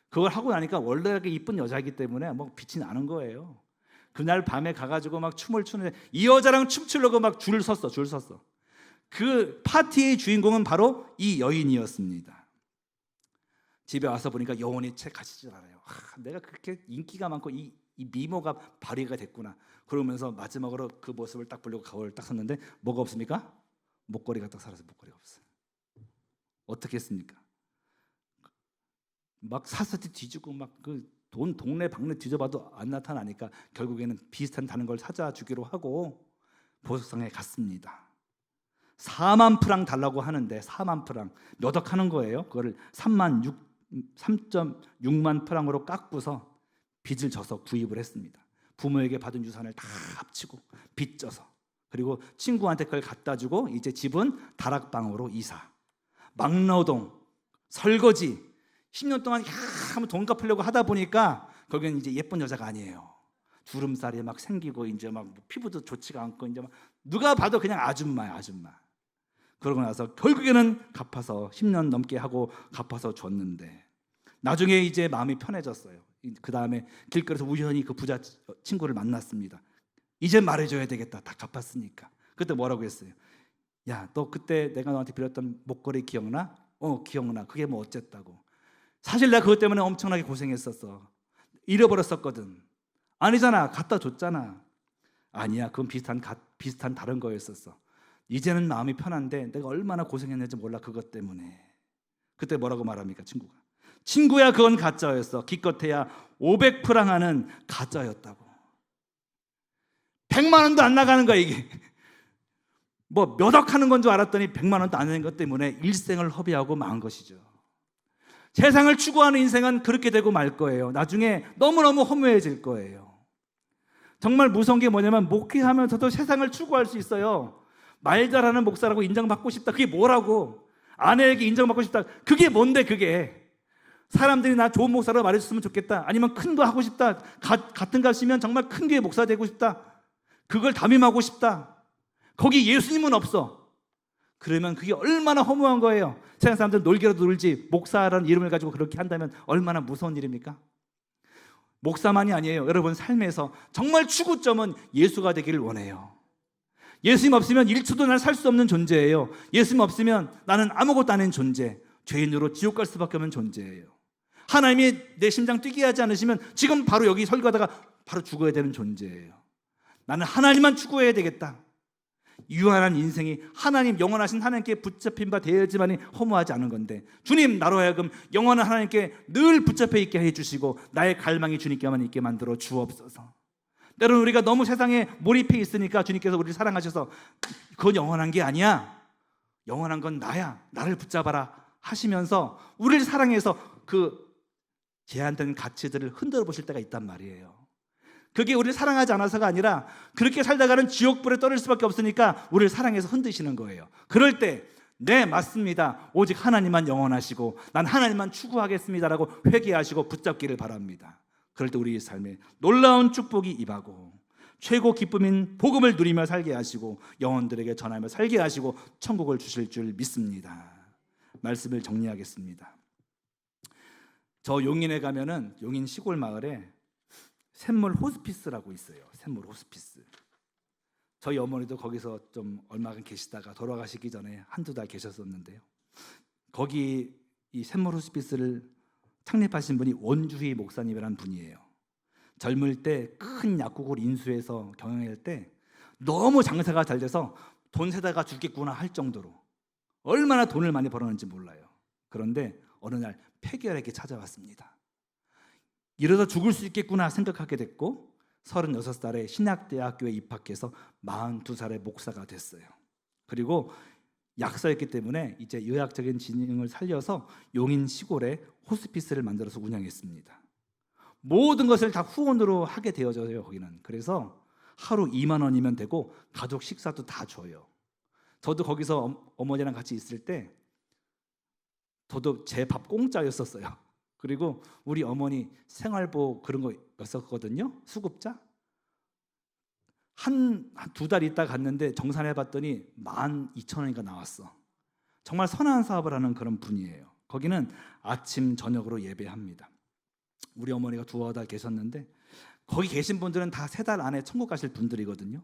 그걸 하고 나니까 원래 이쁜 여자이기 때문에 뭐 빛이 나는 거예요. 그날 밤에 가가지고 막 춤을 추는데 이 여자랑 춤추려고 막 줄 섰어. 그 파티의 주인공은 바로 이 여인이었습니다. 집에 와서 보니까 영혼이 채 가시질 않아요. 내가 그렇게 인기가 많고 이 미모가 발휘가 됐구나. 그러면서 마지막으로 그 모습을 딱 보려고 가오를 딱 섰는데 뭐가 없습니까? 목걸이가 딱 살아서 목걸이가 없어요. 어떻게 했습니까? 막 사서지 뒤지고 막 그 돈 동네 방네 뒤져봐도 안 나타나니까 결국에는 비슷한 다른 걸 사주기로 하고 보석상에 갔습니다. 4만 프랑 달라고 하는데 4만 프랑 몇 억 하는 거예요. 그거를 3.6만 프랑으로 깎고서 빚을 져서 구입을 했습니다. 부모에게 받은 유산을 다 합치고 빚져서, 그리고 친구한테 그걸 갖다 주고 이제 집은 다락방으로 이사, 막노동, 설거지 10년 동안 한번 돈 갚으려고 하다 보니까 결국엔 이제 예쁜 여자가 아니에요. 주름살이 막 생기고 이제 막 피부도 좋지가 않고 이제 막 누가 봐도 그냥 아줌마야, 아줌마. 그러고 나서 결국에는 갚아서 10년 넘게 하고 갚아서 줬는데 나중에 이제 마음이 편해졌어요. 그 다음에 길거리에서 우연히 그 부자 친구를 만났습니다. 이제 말해줘야 되겠다. 다 갚았으니까. 그때 뭐라고 했어요? 야, 너 그때 내가 너한테 빌렸던 목걸이 기억나? 기억나. 그게 뭐 어쨌다고. 사실 내가 그것 때문에 엄청나게 고생했었어. 잃어버렸었거든. 아니잖아. 갖다 줬잖아. 아니야. 그건 비슷한 다른 거였었어. 이제는 마음이 편한데 내가 얼마나 고생했는지 몰라 그것 때문에. 그때 뭐라고 말합니까? 친구야 그건 가짜였어. 기껏해야 500프랑 하는 가짜였다고. 100만 원도 안 나가는 거야 이게. 뭐 몇 억 하는 건 줄 알았더니 100만 원도 안 되는 것 때문에 일생을 허비하고 만 것이죠. 세상을 추구하는 인생은 그렇게 되고 말 거예요. 나중에 너무너무 허무해질 거예요. 정말 무서운 게 뭐냐면 목회하면서도 세상을 추구할 수 있어요. 말 잘하는 목사라고 인정받고 싶다. 그게 뭐라고? 아내에게 인정받고 싶다. 그게 뭔데 그게? 사람들이 나 좋은 목사라고 말해줬으면 좋겠다. 아니면 큰 거 하고 싶다. 같은 값이면 정말 큰 교회 목사 되고 싶다. 그걸 담임하고 싶다. 거기 예수님은 없어. 그러면 그게 얼마나 허무한 거예요. 세상 사람들은 놀기라도 놀지 목사라는 이름을 가지고 그렇게 한다면 얼마나 무서운 일입니까? 목사만이 아니에요. 여러분 삶에서 정말 추구점은 예수가 되기를 원해요. 예수님 없으면 1초도 날 살 수 없는 존재예요. 예수님 없으면 나는 아무것도 아닌 존재, 죄인으로 지옥 갈 수밖에 없는 존재예요. 하나님이 내 심장 뛰게 하지 않으시면 지금 바로 여기 설교하다가 바로 죽어야 되는 존재예요. 나는 하나님만 추구해야 되겠다. 유한한 인생이 하나님, 영원하신 하나님께 붙잡힌 바 되어야지만이 허무하지 않은 건데, 주님 나로 하여금 영원한 하나님께 늘 붙잡혀 있게 해주시고 나의 갈망이 주님께만 있게 만들어 주옵소서. 때로는 우리가 너무 세상에 몰입해 있으니까 주님께서 우리를 사랑하셔서 그건 영원한 게 아니야, 영원한 건 나야, 나를 붙잡아라 하시면서 우리를 사랑해서 그 제한된 가치들을 흔들어 보실 때가 있단 말이에요. 그게 우리를 사랑하지 않아서가 아니라 그렇게 살다가는 지옥불에 떨어질 수밖에 없으니까 우리를 사랑해서 흔드시는 거예요. 그럴 때 네 맞습니다, 오직 하나님만 영원하시고 난 하나님만 추구하겠습니다라고 회개하시고 붙잡기를 바랍니다. 그럴 때 우리 삶에 놀라운 축복이 임하고 최고 기쁨인 복음을 누리며 살게 하시고 영혼들에게 전하며 살게 하시고 천국을 주실 줄 믿습니다. 말씀을 정리하겠습니다. 저 용인에 가면은 용인 시골 마을에 샘물 호스피스라고 있어요. 샘물 호스피스. 저희 어머니도 거기서 좀 얼마간 계시다가 돌아가시기 전에 한두 달 계셨었는데요. 거기 이 샘물 호스피스를 창립하신 분이 원주희 목사님이라는 분이에요. 젊을 때 큰 약국을 인수해서 경영할 때 너무 장사가 잘 돼서 돈 세다가 죽겠구나 할 정도로 얼마나 돈을 많이 벌었는지 몰라요. 그런데 어느 날 폐결핵이 찾아왔습니다. 이러다 죽을 수 있겠구나 생각하게 됐고 36살에 신약대학교에 입학해서 42살에 목사가 됐어요. 그리고 약사였기 때문에 이제 의학적인 지능을 살려서 용인 시골에 호스피스를 만들어서 운영했습니다. 모든 것을 다 후원으로 하게 되어져요. 거기는. 그래서 하루 2만 원이면 되고 가족 식사도 다 줘요. 저도 거기서 어머니랑 같이 있을 때 저도 제 밥 공짜였었어요. 그리고 우리 어머니 생활보 그런 거였었거든요. 수급자. 한 두 달 있다 갔는데 정산해 봤더니 12,000원인가 나왔어. 정말 선한 사업을 하는 그런 분이에요. 거기는 아침 저녁으로 예배합니다. 우리 어머니가 두어 달 계셨는데 거기 계신 분들은 다 3달 안에 천국 가실 분들이거든요.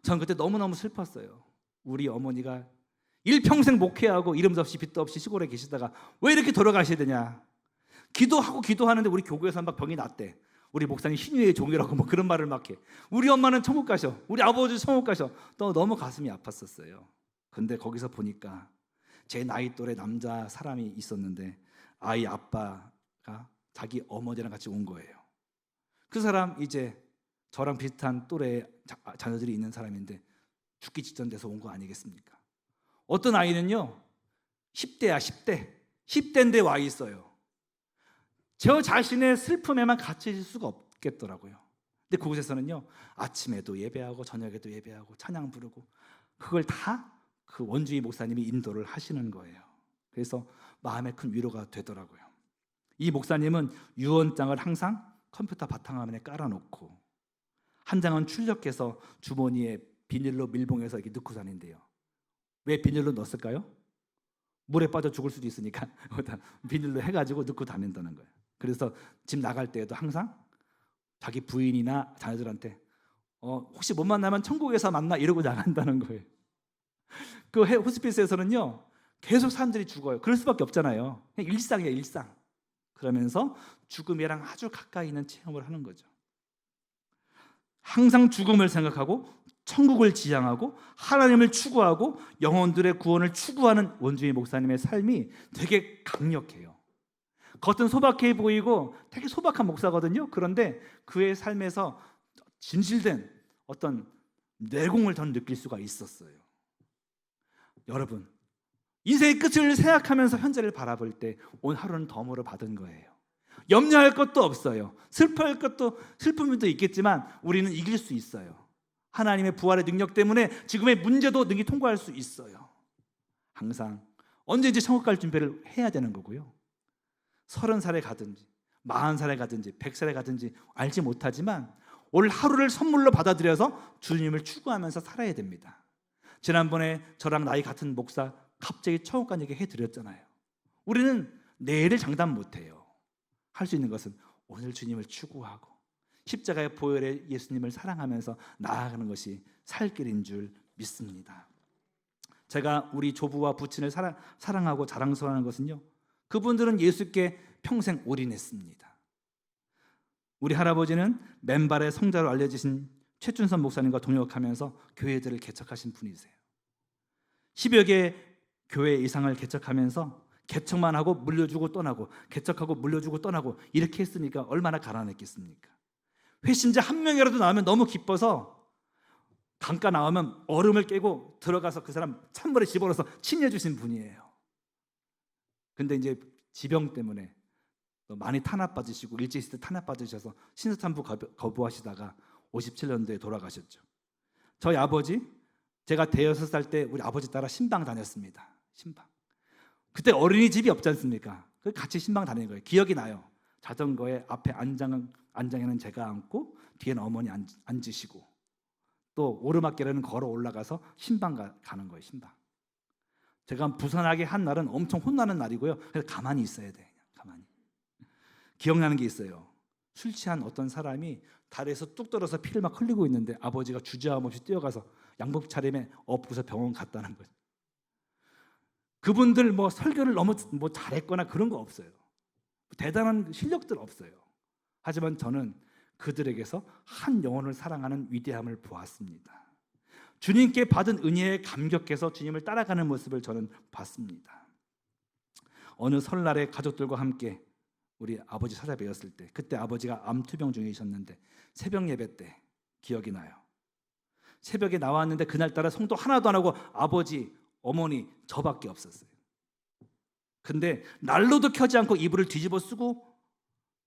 전 그때 너무너무 슬펐어요. 우리 어머니가 일평생 목회하고 이름도 없이 빚도 없이 시골에 계시다가 왜 이렇게 돌아가셔야 되냐. 기도하고 기도하는데 우리 교구에서 막 병이 났대. 우리 목사님 신유의 종이라고 뭐 그런 말을 막 해. 우리 엄마는 천국 가셔, 우리 아버지 천국 가셔. 또 너무 가슴이 아팠었어요. 근데 거기서 보니까 제 나이 또래 남자 사람이 있었는데 아이 아빠가 자기 어머니랑 같이 온 거예요. 그 사람 이제 저랑 비슷한 또래 자녀들이 있는 사람인데 죽기 직전 돼서 온 거 아니겠습니까? 어떤 아이는요 10대야 10대인데 와 있어요. 저 자신의 슬픔에만 갇힐 수가 없겠더라고요. 근데 그곳에서는요 아침에도 예배하고 저녁에도 예배하고 찬양 부르고 그걸 다 그 원주희 목사님이 인도를 하시는 거예요. 그래서 마음에 큰 위로가 되더라고요. 이 목사님은 유언장을 항상 컴퓨터 바탕화면에 깔아놓고 한 장은 출력해서 주머니에 비닐로 밀봉해서 이렇게 넣고 다닌대요. 왜 비닐로 넣었을까요? 물에 빠져 죽을 수도 있으니까 비닐로 해가지고 넣고 다닌다는 거예요. 그래서 집 나갈 때에도 항상 자기 부인이나 자녀들한테 혹시 못 만나면 천국에서 만나 이러고 나간다는 거예요. 그 호스피스에서는요 계속 사람들이 죽어요. 그럴 수밖에 없잖아요. 그냥 일상이에요, 일상. 그러면서 죽음이랑 아주 가까이 있는 체험을 하는 거죠. 항상 죽음을 생각하고 천국을 지향하고 하나님을 추구하고 영혼들의 구원을 추구하는 원주희 목사님의 삶이 되게 강력해요. 겉은 소박해 보이고 되게 소박한 목사거든요. 그런데 그의 삶에서 진실된 어떤 내공을 더 느낄 수가 있었어요. 여러분, 인생의 끝을 생각하면서 현재를 바라볼 때 오늘 하루는 덤으로 받은 거예요. 염려할 것도 없어요. 슬퍼할 것도, 슬픔도 있겠지만 우리는 이길 수 있어요. 하나님의 부활의 능력 때문에 지금의 문제도 능히 통과할 수 있어요. 항상 언제든지 천국 갈 준비를 해야 되는 거고요. 30살에 가든지 40살에 가든지 100살에 가든지 알지 못하지만 오늘 하루를 선물로 받아들여서 주님을 추구하면서 살아야 됩니다. 지난번에 저랑 나이 같은 목사 갑자기 천국 간 얘기 해드렸잖아요. 우리는 내일을 장담 못해요. 할 수 있는 것은 오늘 주님을 추구하고 십자가의 보혈의 예수님을 사랑하면서 나아가는 것이 살 길인 줄 믿습니다. 제가 우리 조부와 부친을 사랑하고 자랑스러워하는 것은요, 그분들은 예수께 평생 올인했습니다. 우리 할아버지는 맨발의 성자로 알려지신 최준선 목사님과 동역하면서 교회들을 개척하신 분이세요. 10여 개 교회 이상을 개척하면서 개척만 하고 물려주고 떠나고 개척하고 물려주고 떠나고 이렇게 했으니까 얼마나 가난했겠습니까? 회신자 한 명이라도 나오면 너무 기뻐서 강가 나오면 얼음을 깨고 들어가서 그 사람 찬물에 집어넣어서 침해 주신 분이에요. 근데 이제 지병 때문에 많이 탄압 받으시고 일제시대 탄압 받으셔서 신수탄부 거부하시다가 57년도에 돌아가셨죠. 저희 아버지, 제가 대여섯 살 때 우리 아버지 따라 신방 다녔습니다. 신방. 그때 어린이집이 없지 않습니까? 그 같이 신방 다니는 거예요. 기억이 나요. 자전거에 앞에 안장에는 제가 앉고 뒤에는 어머니 앉으시고 또 오르막길에는 걸어 올라가서 신방 가는 거예요. 신방. 제가 부산하게 한 날은 엄청 혼나는 날이고요. 그래서 가만히 있어야 돼. 가만히. 기억나는 게 있어요. 술 취한 어떤 사람이 다리에서 뚝 떨어서 피를 막 흘리고 있는데 아버지가 주저함 없이 뛰어가서 양복 차림에 엎고서 병원 갔다는 거죠. 그분들 뭐 설교를 너무 잘했거나 그런 거 없어요. 대단한 실력들 없어요. 하지만 저는 그들에게서 한 영혼을 사랑하는 위대함을 보았습니다. 주님께 받은 은혜에 감격해서 주님을 따라가는 모습을 저는 봤습니다. 어느 설날에 가족들과 함께 우리 아버지 찾아뵈었을 때, 그때 아버지가 암투병 중이셨는데 새벽 예배 때 기억이 나요. 새벽에 나왔는데 그날따라 성도 하나도 안 하고 아버지, 어머니 저밖에 없었어요. 근데 난로도 켜지 않고 이불을 뒤집어 쓰고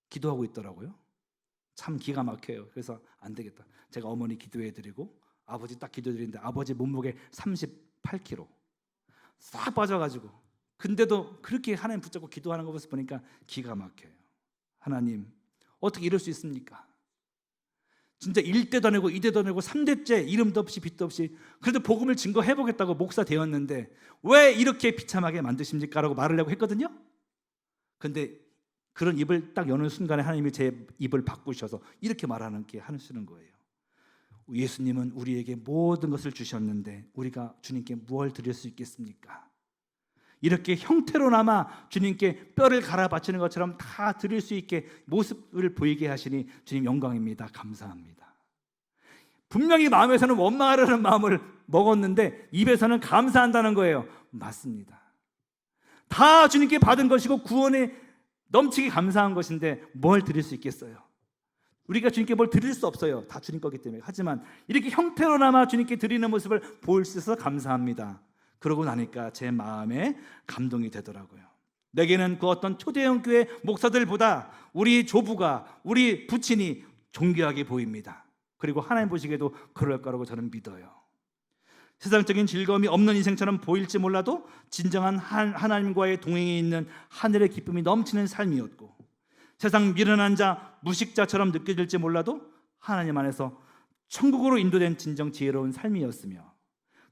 기도하고 있더라고요. 참 기가 막혀요. 그래서 안 되겠다. 제가 어머니 기도해드리고 아버지 딱 기도드리는데 아버지 몸무게 38kg 싹 빠져가지고, 근데도 그렇게 하나님 붙잡고 기도하는 거 보니까 기가 막혀요. 하나님, 어떻게 이럴 수 있습니까? 진짜 1대도 아니고 2대도 아니고 3대째 이름도 없이 빛도 없이 그래도 복음을 증거해보겠다고 목사 되었는데 왜 이렇게 비참하게 만드십니까? 라고 말을 하고 했거든요. 근데 그런 입을 딱 여는 순간에 하나님이 제 입을 바꾸셔서 이렇게 말하는 게 하시는 거예요. 예수님은 우리에게 모든 것을 주셨는데 우리가 주님께 무엇을 드릴 수 있겠습니까? 이렇게 형태로나마 주님께 뼈를 갈아 바치는 것처럼 다 드릴 수 있게 모습을 보이게 하시니 주님 영광입니다. 감사합니다. 분명히 마음에서는 원망하려는 마음을 먹었는데 입에서는 감사한다는 거예요. 맞습니다. 다 주님께 받은 것이고 구원에 넘치게 감사한 것인데 뭘 드릴 수 있겠어요? 우리가 주님께 뭘 드릴 수 없어요. 다 주님 거기 때문에. 하지만 이렇게 형태로나마 주님께 드리는 모습을 볼 수 있어서 감사합니다. 그러고 나니까 제 마음에 감동이 되더라고요. 내게는 그 어떤 초대형 교회 목사들보다 우리 조부가, 우리 부친이 존귀하게 보입니다. 그리고 하나님 보시기에도 그럴 거라고 저는 믿어요. 세상적인 즐거움이 없는 인생처럼 보일지 몰라도 진정한 하나님과의 동행에 있는 하늘의 기쁨이 넘치는 삶이었고, 세상 미련한 자, 무식자처럼 느껴질지 몰라도 하나님 안에서 천국으로 인도된 진정 지혜로운 삶이었으며,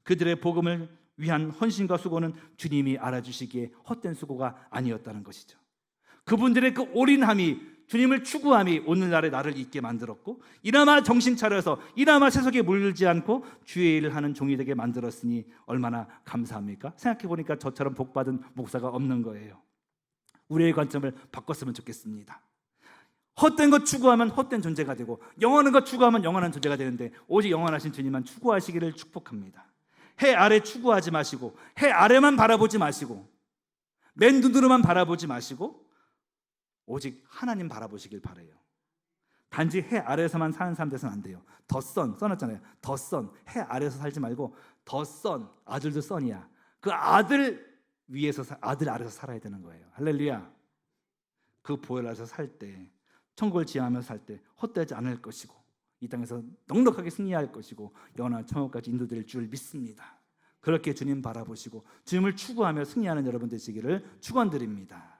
그들의 복음을 위한 헌신과 수고는 주님이 알아주시기에 헛된 수고가 아니었다는 것이죠. 그분들의 그 올인함이, 주님을 추구함이 오늘날의 나를 있게 만들었고, 이나마 정신 차려서 이나마 세속에 물들지 않고 주의 일을 하는 종이 되게 만들었으니 얼마나 감사합니까? 생각해보니까 저처럼 복받은 목사가 없는 거예요. 우리의 관점을 바꿨으면 좋겠습니다. 헛된 것 추구하면 헛된 존재가 되고 영원한 것 추구하면 영원한 존재가 되는데 오직 영원하신 주님만 추구하시기를 축복합니다. 해 아래 추구하지 마시고 해 아래만 바라보지 마시고 맨 눈으로만 바라보지 마시고 오직 하나님 바라보시길 바라요. 단지 해 아래에서만 사는 사람 돼서는 안 돼요. 더 선, 써놨잖아요. 더 선, 해 아래에서 살지 말고 더 선, 아들도 선이야. 그 아들 위에서 아들 아래에서 살아야 되는 거예요. 할렐루야. 그 보혈 아래에서 살 때, 천국을 지향하면서 살 때 헛되지 않을 것이고 이 땅에서 넉넉하게 승리할 것이고 영원한 천국까지 인도될 줄 믿습니다. 그렇게 주님 바라보시고 주님을 추구하며 승리하는 여러분 되시기를 축원드립니다.